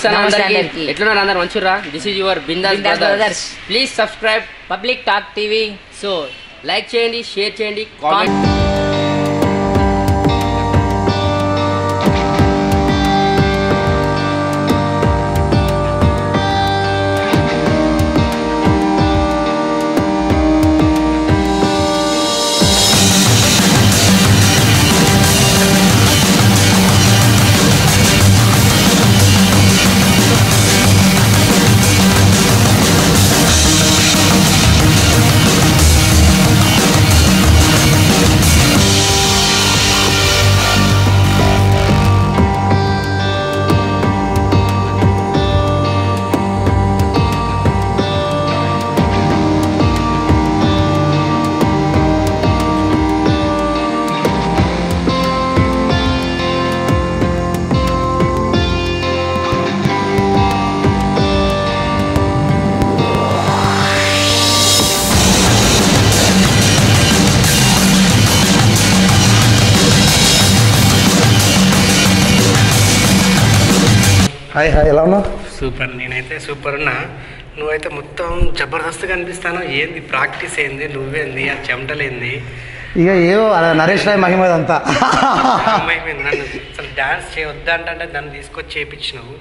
నమస్తే అందరికీ. ఎట్లున్నారు అందరు మంచిర్రా? This is your Bindaas brothers. Please subscribe public talk TV. So like చేయండి, షేర్ చేయండి, కామెంట్. హాయ్ హాయ్, ఎలా ఉన్నావు? సూపర్. నేనైతే సూపర్ ఉన్నా. నువ్వైతే మొత్తం జబర్దస్త్గా అనిపిస్తాను. ఏంది ప్రాక్టీస్ ఏంది, నువ్వేంది, ఆ చెమటలేంది? ఇక ఏవో నరేష్ రాయ్ మహిమ అంతా. నన్ను అసలు డ్యాన్స్ చేయొద్దంటే దాన్ని తీసుకొచ్చి చేయించినావు.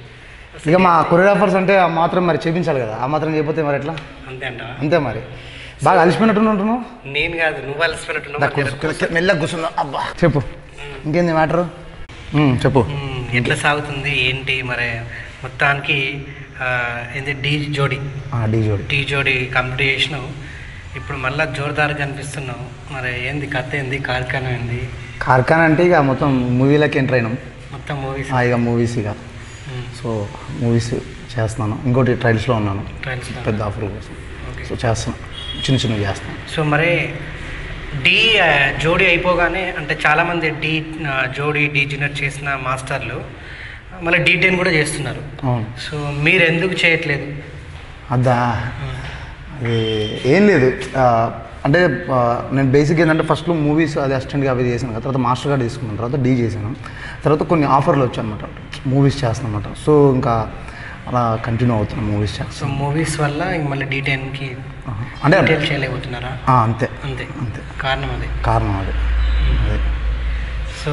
ఇక మా కొరియోగ్రాఫర్స్ అంటే ఆ మాత్రం మరి చేయించాలి కదా, ఆ మాత్రం చేయకపోతే మరి ఎట్లా? అంతే అంట. అంతే మరి. బాగా అలసిపోయినట్టు నేను కాదు, నువ్వు అలసిపోయినట్టున్నావు. మెల్లగా కూర్చున్నావు. అబ్బా చెప్పు, ఇంకేంది మ్యాటరు? చెప్పు. ఎట్లా సాగుతుంది ఏంటి మరి? మొత్తానికి ఏంది ఢీ జోడి కంప్లీట్ చేసినావు. ఇప్పుడు మళ్ళీ జోరుదారుగా అనిపిస్తున్నావు. మరి ఏంది కథ, ఏంది కార్ఖానా ఏంది? కార్ఖానా అంటే ఇక మొత్తం మూవీలకి ఎంటర్ అయినాం. మొత్తం మూవీస్ ఇక మూవీస్ ఇక సో మూవీస్ చేస్తున్నాను. ఇంకోటి ట్రైల్స్లో ఉన్నాను, పెద్ద ఆఫర్ కోసం. సో చేస్తున్నాను, చిన్నవి చేస్తాను. సో మరి జోడీ అయిపోగానే అంటే చాలామంది డీ జూనియర్ చేసిన మాస్టర్లు మళ్ళీ D10 కూడా చేస్తున్నారు. సో మీరు ఎందుకు చేయట్లేదు? అదా, అది ఏం లేదు. అంటే నేను బేసిక్ ఏంటంటే ఫస్ట్లో మూవీస్ అది అసిస్టెంట్గా అవి చేశాను కదా, తర్వాత మాస్టర్ గారు తీసుకున్నాను, తర్వాత డీ చేశాను, తర్వాత కొన్ని ఆఫర్లు వచ్చాయి అనమాట, మూవీస్ చేస్తాను అనమాట. సో ఇంకా అలా కంటిన్యూ అవుతున్నాను మూవీస్ చేస్తాను. సో మూవీస్ వల్ల ఇంక మళ్ళీ D10కి అంటే చేయలేకపోతున్నారా? అంతే అంతే అంతే. కారణం అదే. అదే. సో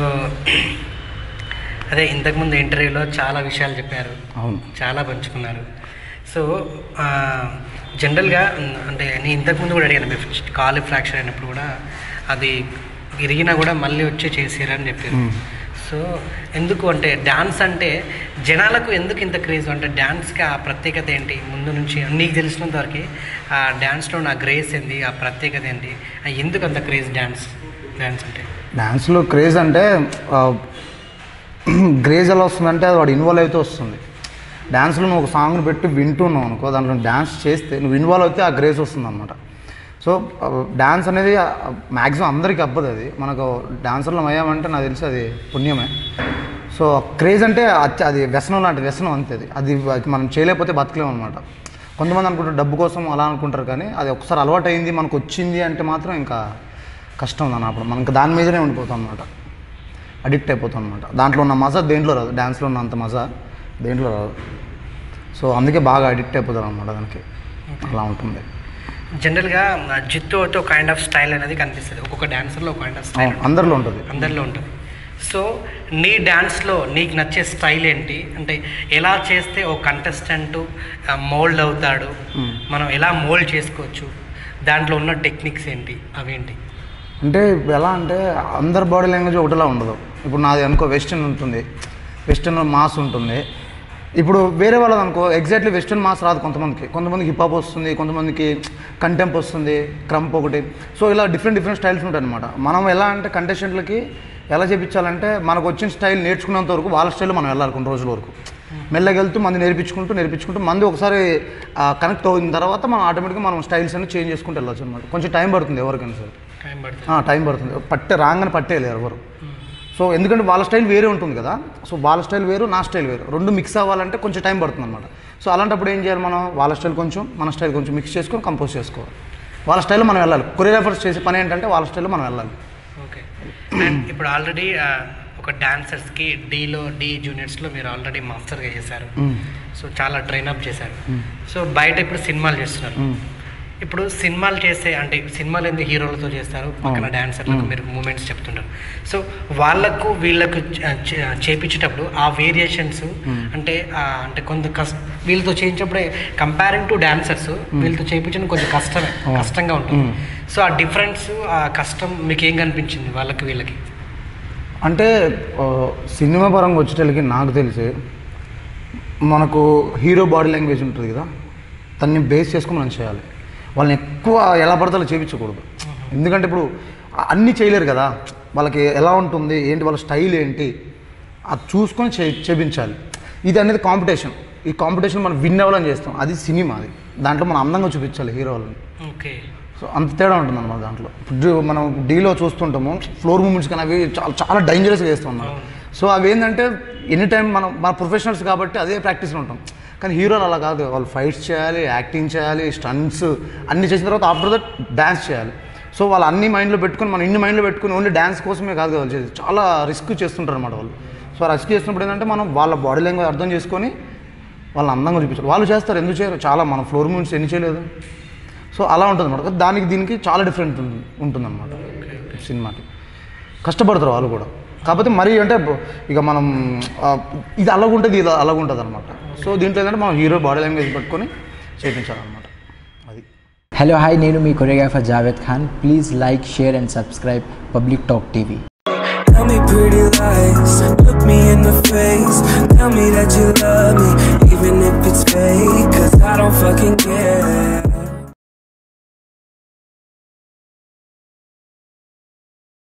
అదే ఇంతకుముందు ఇంటర్వ్యూలో చాలా విషయాలు చెప్పారు. అవును, చాలా పంచుకున్నారు. సో జనరల్గా అంటే నేను ఇంతకుముందు కూడా అడిగాను, మీ కాలు ఫ్రాక్చర్ అయినప్పుడు కూడా అది ఇరిగినా కూడా మళ్ళీ వచ్చి చేసారని చెప్పారు. సో ఎందుకు అంటే డ్యాన్స్ అంటే జనాలకు ఎందుకు ఇంత క్రేజ్? అంటే డ్యాన్స్కి ఆ ప్రత్యేకత ఏంటి? ముందు నుంచి నీకు తెలిసినంత వరకు ఆ డ్యాన్స్లో నా గ్రేస్ ఏంటి, ఆ ప్రత్యేకత ఏంటి, ఎందుకు అంత క్రేజ్ డ్యాన్స్ అంటే? డ్యాన్స్లో క్రేజ్ అంటే క్రేజ్ ఎలా వస్తుందంటే అది వాడు ఇన్వాల్వ్ అయితే వస్తుంది. డ్యాన్స్లో నువ్వు ఒక సాంగ్ని పెట్టి వింటున్నావు అనుకో, దాంట్లో డ్యాన్స్ చేస్తే నువ్వు ఇన్వాల్వ్ అయితే ఆ క్రేజ్ వస్తుంది అనమాట. సో డ్యాన్స్ అనేది మ్యాక్సిమం అందరికీ అవ్వదు. అది మనకు డాన్సర్లో అయ్యామంటే నాకు తెలిసి అది పుణ్యమే. సో క్రేజ్ అంటే అది వ్యసనం లాంటి వ్యసనం అంతే. అది మనం చేయలేకపోతే బతకలేము అనమాట. కొంతమంది అనుకుంటారు డబ్బు కోసం అలా అనుకుంటారు, కానీ అది ఒకసారి అలవాటు అయింది మనకు వచ్చింది అంటే మాత్రం ఇంకా కష్టం ఉందన్న. అప్పుడు మనకి దాని మీదనే ఉండిపోతాం అనమాట, అడిక్ట్ అయిపోతాం అనమాట. దాంట్లో ఉన్న మజా దేంట్లో రాదు, డ్యాన్స్లో ఉన్నంత మజా దేంట్లో రాదు. సో అందుకే బాగా అడిక్ట్ అయిపోతారు అనమాట దానికి, అలా ఉంటుంది. జనరల్గా జిత్తు అయితే ఒక కైండ్ ఆఫ్ స్టైల్ అనేది కనిపిస్తుంది. ఒక్కొక్క డాన్సర్లో ఒక కైండ్ ఆఫ్ స్టైల్ అందరిలో ఉంటుంది. సో నీ డ్యాన్స్లో నీకు నచ్చే స్టైల్ ఏంటి? అంటే ఎలా చేస్తే ఓ కంటెస్టెంట్ మోల్డ్ అవుతాడు, మనం ఎలా మోల్డ్ చేసుకోవచ్చు, దాంట్లో ఉన్న టెక్నిక్స్ ఏంటి, అవేంటి? అంటే ఎలా అంటే అందరి బాడీ లాంగ్వేజ్ ఒకటిలా ఉండదు. ఇప్పుడు నాది అనుకో వెస్టర్న్ ఉంటుంది, వెస్టర్న్ మాస్ ఉంటుంది. ఇప్పుడు వేరే వాళ్ళది అనుకో ఎగ్జాక్ట్లీ వెస్టర్న్ మాస్ రాదు. కొంతమందికి హిప్ హాప్ వస్తుంది, కొంతమందికి కంటెంప్ వస్తుంది, క్రంప్ ఒకటి. సో ఇలా డిఫరెంట్ స్టైల్స్ ఉంటాయి అనమాట. మనం ఎలా అంటే కంటెస్టెంట్లకి ఎలా చేయించాలంటే మనకు వచ్చిన స్టైల్ నేర్చుకున్నంత వరకు వాళ్ళ స్టైల్లో మనం వెళ్ళాలి కొన్ని రోజుల వరకు. మెల్లగా వెళ్తూ మంది నేర్పించుకుంటూ మంది ఒకసారి కనెక్ట్ అయిన తర్వాత మనం ఆటోమేటిక్గా మనం స్టైల్స్ అన్ని చేంజ్ చేసుకుంటూ వెళ్ళచ్చు అనమాట. కొంచెం టైం పడుతుంది ఎవరికైనా సరే, టైం పడుతుంది. రాగానే పట్టేయలేరు ఎవరు. సో ఎందుకంటే వాళ్ళ స్టైల్ వేరే ఉంటుంది కదా. సో వాళ్ళ స్టైల్ వేరు, నా స్టైల్ వేరు, రెండు మిక్స్ అవ్వాలంటే కొంచెం టైం పడుతుంది అనమాట. సో అలాంటప్పుడు ఏం చేయాలి, మనం వాళ్ళ స్టైల్ కొంచెం మన స్టైల్ కొంచెం మిక్స్ చేసుకొని కంపోజ్ చేసుకోవాలి. వాళ్ళ స్టైల్లో మనం వెళ్ళాలి. కొరియోగ్రాఫర్స్ చేసే పని ఏంటంటే వాళ్ళ స్టైల్లో మనం వెళ్ళాలి. ఓకే. ఇప్పుడు ఆల్రెడీ ఒక ఒక డాన్సర్స్కి డి జూనియర్స్లో మీరు ఆల్రెడీ మాస్టర్గా చేశారు. సో చాలా ట్రైనప్ చేశారు. సో బయట ఇప్పుడు సినిమాలు చేస్తున్నారు. ఇప్పుడు సినిమాలు చేసే అంటే సినిమాలు ఎందుకు హీరోలతో చేస్తారు, పక్కన డాన్సర్లకు మీరు మూమెంట్స్ చెప్తుంటారు. సో వాళ్ళకు వీళ్ళకు చేపించేటప్పుడు ఆ వేరియేషన్స్ అంటే కొంత వీళ్ళతో చేయించినప్పుడే కంపేరింగ్ టు డాన్సర్స్ వీళ్ళతో చేయించడం కొంచెం కష్టంగా ఉంటుంది. సో ఆ డిఫరెన్స్ ఆ కష్టం మీకు ఏం కనిపించింది వాళ్ళకి వీళ్ళకి? అంటే సినిమా పరంగా వచ్చేటోళ్ళకి నాకు తెలిసి మనకు హీరో బాడీ లాంగ్వేజ్ ఉంటుంది కదా, దాన్ని బేస్ చేసుకుని మనం చేయాలి. వాళ్ళని ఎక్కువ ఎలా పడితే అలా చేయించకూడదు. ఎందుకంటే ఇప్పుడు అన్నీ చేయలేరు కదా, వాళ్ళకి ఎలా ఉంటుంది ఏంటి, వాళ్ళ స్టైల్ ఏంటి అది చూసుకొని చేయించాలి. ఇది అనేది కాంపిటీషన్. ఈ కాంపిటీషన్ మనం విన్ అవ్వాలని చేస్తాం, అది సినిమా. అది దాంట్లో మనం అందంగా చూపించాలి హీరో వాళ్ళని. ఓకే. సో అంత తేడా ఉంటుంది అన్నమాట దాంట్లో. ఇప్పుడు మనం డీలో చూస్తుంటాము ఫ్లోర్ మూమెంట్స్ కానీ అవి చాలా డేంజరస్గా చేస్తున్నాం. సో అవి ఏంటంటే ఎనీ టైం మన ప్రొఫెషనల్స్ కాబట్టి అదే ప్రాక్టీస్లో ఉంటాం. కానీ హీరోలు అలా కాదు, వాళ్ళు ఫైట్స్ చేయాలి, యాక్టింగ్ చేయాలి, స్టంట్స్ అన్నీ చేసిన తర్వాత ఆఫ్టర్ దట్ డ్యాన్స్ చేయాలి. సో వాళ్ళు అన్ని మైండ్లో పెట్టుకుని మనం ఇన్ని మైండ్లో పెట్టుకుని ఓన్లీ డ్యాన్స్ కోసమే కాదు వాళ్ళు చేసి చాలా రిస్క్ చేస్తుంటారు అన్నమాట వాళ్ళు. సో రిస్క్ చేసినప్పుడు ఏంటంటే మనం వాళ్ళ బాడీ లాంగ్వేజ్ అర్థం చేసుకొని వాళ్ళని అందంగా చూపించాలి. వాళ్ళు చేస్తారు, ఎందుకు చేయరు, చాలా మన ఫ్లోర్ మూమెంట్స్ ఎన్ని చేయలేదు. సో అలా ఉంటుంది అన్నమాట. దానికి దీనికి చాలా డిఫరెంట్ ఉంటుందన్నమాట సినిమాకి. కష్టపడతారు వాళ్ళు కూడా, కాకపోతే మరీ అంటే ఇక మనం ఇది అలాగుంటుంది ఇది అలాగుంటుంది అనమాట. సో దీంట్లో ఏంటంటే మనం హీరో బాడీ లాంగ్వేజ్ పట్టుకొని చేయించాలన్నమాట. అది. హలో హాయ్, నేను మీ choreographer Javed Khan. Please like, share and subscribe public talk TV. Tell me pretty lies, look me in the face. Tell me that you love me, even if it's fake, 'cause I don't fucking care.